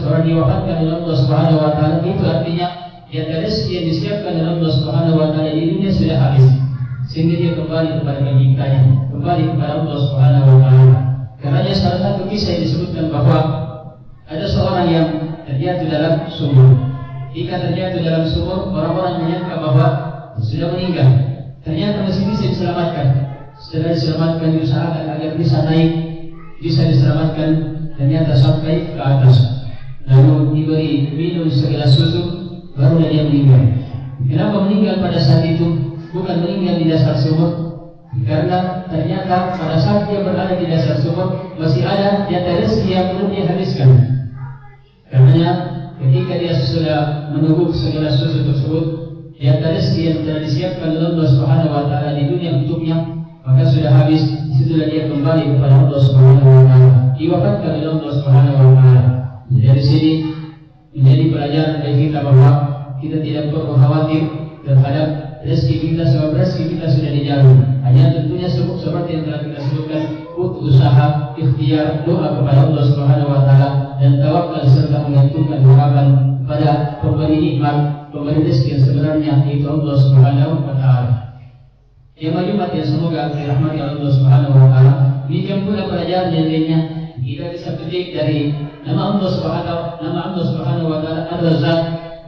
seseorang diwafatkan oleh Allah Subhanahu wa taala, itu artinya di antara rezeki yang disiapkan oleh Allah Subhanahu wa taala di dunia sudah habis. Sehingga dia kembali kepada penciptanya, kembali kepada Allah Subhanahu wa taala. Karena salah satu kisah yang disebutkan bahwa ada seorang yang terjatuh dalam sumur. Jika terjatuh dalam sumur, orang-orang menyangka bahwa sudah meninggal. Ternyata masih bisa diselamatkan. Setelah diselamatkan, diusahakan agar bisa naik, bisa diselamatkan, ternyata sampai ke atas. Lalu diberi minum segelas susu, baru dia meninggal. Kenapa meninggal pada saat itu? Bukan meninggal di dasar sumur, karena ternyata pada saat dia berada di dasar sumur masih ada di antara rezeki yang belum dia habiskan. Karena ketika dia sudah menunggu segelas susu tersebut, di antara rezeki yang telah disiapkan oleh Allah Subhanahu wa taala di dunia untuknya, maka sudah habis. Setelah dia kembali kepada Allah Subhanahu wa taala, diwafatkan oleh Allah Subhanahu wa taala. Dari sini menjadi pelajaran bagi kita bahwa kita tidak perlu khawatir terhadap rezeki kita, sebab rezeki kita sudah dijamin. Hanya tentunya seperti yang telah kita sebutkan, butuh usaha, ikhtiar, doa kepada Allah Subhanahu wa taala dan tawakal serta menggantungkan harapan kepada pemberi nikmat, pemberi rezeki yang sebenarnya, yaitu Allah Subhanahu wa taala. Yang majmuat yang semoga dirahmati Allah Subhanahu wa taala. Demikian pula pelajaran yang lainnya kita bisa petik dari nama Allah Subhanahu wa taala Ar-Razzaq,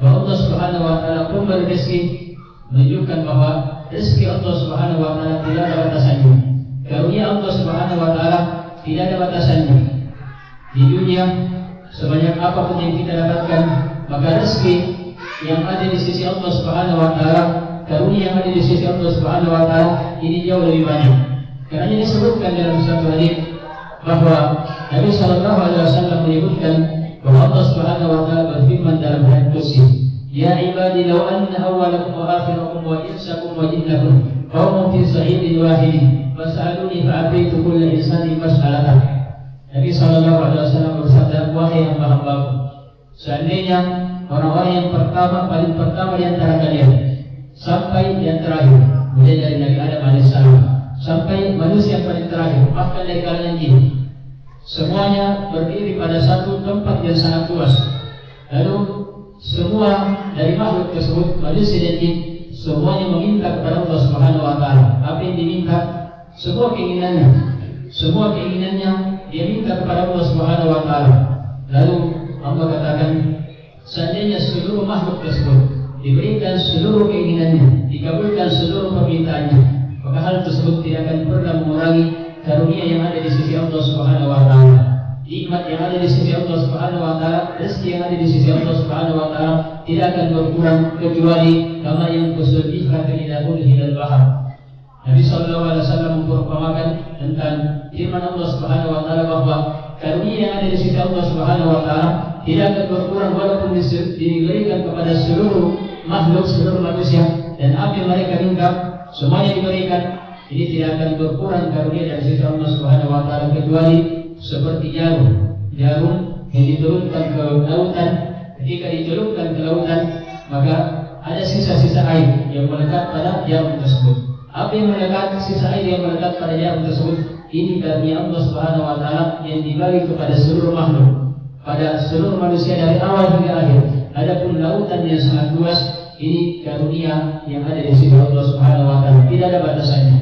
bahwa Allah Subhanahu wa taala pemberi rezeki, menunjukkan bahwa rezeki Allah Subhanahu wa taala tidak ada batasannya. Karunia Allah Subhanahu wa taala tidak ada batasannya. Di dunia sebanyak apapun yang kita dapatkan, maka rezeki yang ada di sisi Allah Subhanahu wa taala, karunia yang ada di sisi Allah Subhanahu wa taala ini jauh lebih banyak. Karena disebutkan dalam satu hadis bahwa Nabi sallallahu alaihi wasallam menyebutkan bahwa Allah Subhanahu wa taala berfirman dalam hadis qudsi, "Ya ibadi law anna awwalakum wa akhirakum wa insakum wa jinnakum qaumun fi sa'idin wahidin fas'aluni fa'ataitu kulla insanin mas'alatah." Nabi sallallahu alaihi wasallam bersabda, "Wahai hamba-hambaku, seandainya orang-orang yang paling pertama di antara kalian sampai yang terakhir, mulai dari Nabi Adam alaihissalam sampai manusia yang paling terakhir, bahkan dari kalangan jin, semuanya berdiri pada satu tempat yang sangat luas. Lalu semua dari makhluk tersebut, manusia dan jin, semuanya meminta kepada Allah Subhanahu wa taala. Apa yang diminta? Semua keinginannya dia minta kepada Allah Subhanahu wa taala. Lalu Allah katakan, seandainya seluruh makhluk tersebut diberikan seluruh keinginannya, dikabulkan seluruh permintaannya, maka hal tersebut tidak akan pernah mengurangi karunia yang ada di sisi Allah Subhanahu wa taala. Nikmat yang ada di sisi Allah Subhanahu wa taala, rezeki yang ada di sisi Allah Subhanahu wa taala tidak akan berkurang kecuali kama yang kusudihah ila ulhil bahar. Nabi sallallahu alaihi wasallam memperumpamakan tentang firman Allah Subhanahu wa taala bahwa karunia yang ada di sisi Allah Subhanahu wa taala tidak akan berkurang walaupun diberikan kepada seluruh makhluk, seluruh manusia, dan apa yang mereka minta semuanya diberikan. Ini tidak akan berkurang karunia dari sisi Allah Subhanahu wa taala kecuali seperti jarum yang diturunkan ke lautan. Ketika dicelupkan ke lautan, maka ada sisa-sisa air yang melekat pada jarum tersebut. Apa yang melekat, sisa air yang melekat pada jarum tersebut, ini karunia Allah Subhanahu wa taala yang dibagi kepada seluruh makhluk, pada seluruh manusia dari awal hingga akhir. Adapun lautan yang sangat luas, ini karunia yang ada di sisi Allah Subhanahu wa taala, tidak ada batasannya.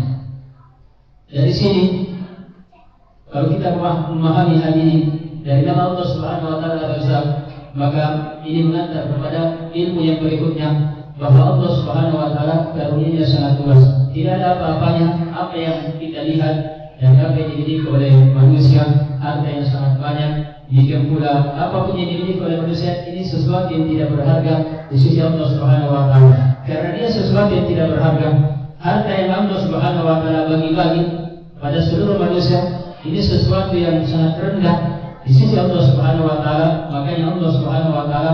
Dari sini kalau kita memahami hal ini dari nama Allah Subhanahu wa taala Ar-Razzaq, maka ini mengantar kepada ilmu yang berikutnya, bahwa Allah Subhanahu wa taala karunia-Nya sangat luas. Tidak ada apa-apanya apa yang kita lihat dan apa yang dimiliki oleh manusia, harta yang sangat banyak. Demikian pula apapun yang dimiliki oleh manusia, ini sesuatu yang tidak berharga di sisi Allah Subhanahu wa taala. Karena dia sesuatu yang tidak berharga. Harta yang Allah Subhanahu wa taala bagi-bagi pada seluruh manusia, ini sesuatu yang sangat rendah di sisi Allah Subhanahu wa taala. Makanya Allah Subhanahu wa taala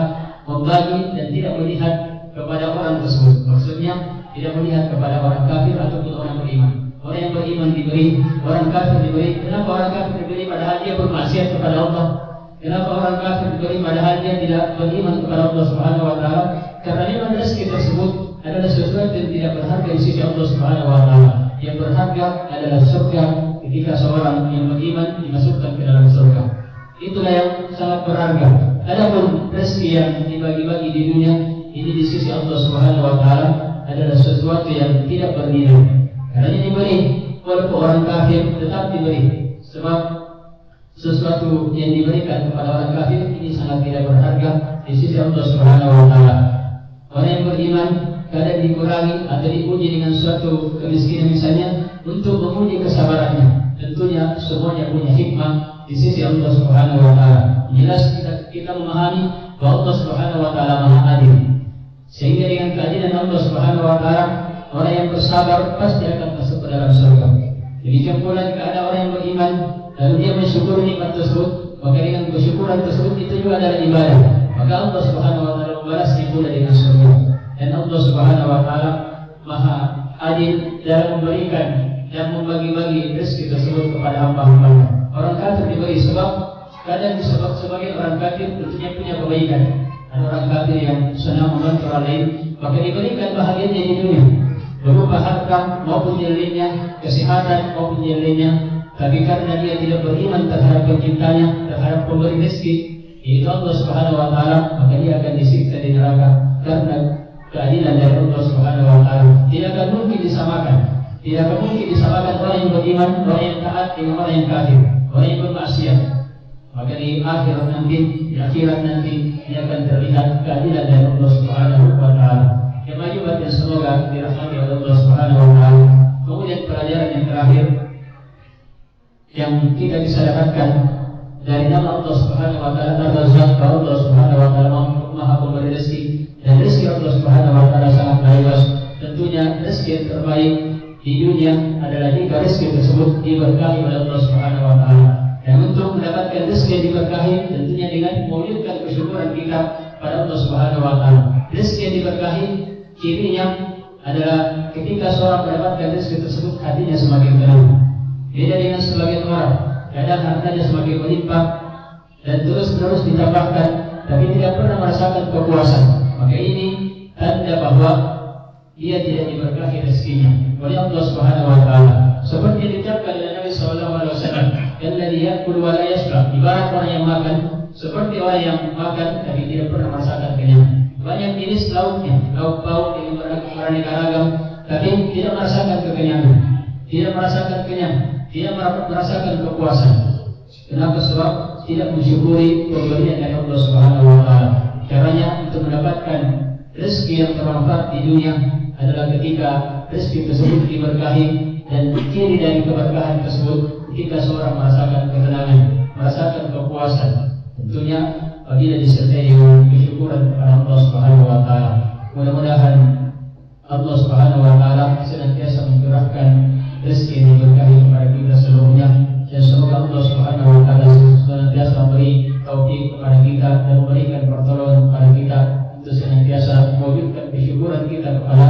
membagi dan tidak melihat kepada orang tersebut. Maksudnya tidak melihat kepada orang kafir ataupun orang beriman. Orang yang beriman diberi, orang kafir diberi. Kenapa orang kafir diberi padahal dia bermaksiat kepada Allah? Kenapa orang kafir diberi padahal dia tidak beriman kepada Allah Subhanahu wa taala? Karena nikmat rezeki tersebut adalah sesuatu yang tidak berharga di sisi Allah Subhanahu wa taala. Yang berharga adalah surga ketika seorang yang beriman dimasukkan ke dalam surga. Itulah yang sangat berharga. Adapun rezeki yang dibagi-bagi di dunia ini di sisi Allah Subhanahu wa taala adalah sesuatu yang tidak bernilai. Karena diberi walaupun orang kafir tetap diberi. Sebab sesuatu yang diberikan kepada orang kafir ini sangat tidak berharga di sisi Allah Subhanahu wa taala. Orang yang beriman kadang dikurangi atau diuji dengan suatu kemiskinan misalnya untuk menguji kesabarannya. Tentunya semuanya punya hikmah di sisi Allah Subhanahu wa taala. Jelas kita memahami bahwa Allah Subhanahu wa taala Maha Adil. Sehingga dengan keadilan Allah Subhanahu wa taala, orang yang bersabar pasti akan masuk ke dalam surga. Demikian pula jika ada orang yang beriman lalu dia mensyukuri nikmat tersebut, maka dengan kesyukuran tersebut itu juga adalah ibadah. Maka Allah Subhanahu wa taala membalasnya pula dengan surga. Dan Allah Subhanahu wa taala Maha Adil dalam memberikan dan membagi-bagi rezeki tersebut kepada hamba-hambanya. Orang kafir diberi sebab kadang disebab sebagai orang kafir tentunya punya kebaikan. Ada orang kafir yang senang membantu orang lain, maka diberikan bahagiannya di dunia, berupa harta maupun yang lainnya, kesehatan maupun yang lainnya. Tapi karena dia tidak beriman terhadap penciptanya, terhadap pemberi rezeki, yaitu Allah Subhanahu wa taala, maka dia akan disiksa di neraka karena keadilan dari Allah Subhanahu wa taala. Tidak akan mungkin disamakan. Tidak akan mungkin disamakan orang yang beriman, orang yang taat dengan orang yang kafir, orang yang bermaksiat. Maka di akhirat nanti dia akan terlihat keadilan dari Allah Subhanahu wa taala. Kemajuan yang semoga dirahmati oleh Allah Subhanahu wa taala. Kemudian pelajaran yang terakhir yang kita bisa dapatkan dari nama Allah Subhanahu wa taala Ar-Razzaq, bahwa Allah Subhanahu wa taala Maha Pemberi rezeki, dan rezeki Allah Subhanahu wa taala sangat luas. Tentunya rezeki yang terbaik di dunia adalah jika rezeki tersebut diberkahi oleh Allah Subhanahu wa taala. Dan untuk mendapatkan rezeki yang diberkahi tentunya dengan mewujudkan kesyukuran kita pada Allah Subhanahu wa taala. Rezeki yang diberkahi cirinya adalah ketika seorang mendapatkan rezeki tersebut hatinya semakin tenang. Beda dengan sebagian orang, kadang hartanya semakin melimpah dan terus-menerus ditambahkan, tapi tidak pernah merasakan kepuasan. Maka ini tanda bahwa dia tidak diberkahi rezekinya oleh Allah Subhanahu wa taala. Seperti yang diucapkan oleh Nabi sallallahu alaihi wasallam, "Alladzi ya'kulu wa la yashba." Ibarat orang yang makan seperti orang yang makan tapi tidak pernah merasakan kenyang. Banyak jenis lauknya, lauk pauk yang beraneka ragam, tapi tidak merasakan kekenyangan, tidak merasakan kenyang, tidak merasakan kepuasan. Kenapa? Sebab tidak mensyukuri pemberian dari Allah Subhanahu wa taala. Caranya untuk mendapatkan rezeki yang bermanfaat di dunia adalah ketika rezeki tersebut diberkahi, dan ciri dari keberkahan tersebut ketika seorang merasakan ketenangan, merasakan kepuasan. Tentunya apabila disertai dengan kesyukuran kepada Allah Subhanahu wa taala. Mudah-mudahan Allah Subhanahu wa taala senantiasa mencurahkan rezeki yang diberkahi kepada kita seluruhnya, dan semoga Allah Subhanahu wa taala senantiasa memberi taufik kepada kita dan memberikan pertolongan kepada kita untuk senantiasa mewujudkan kesyukuran kita kepada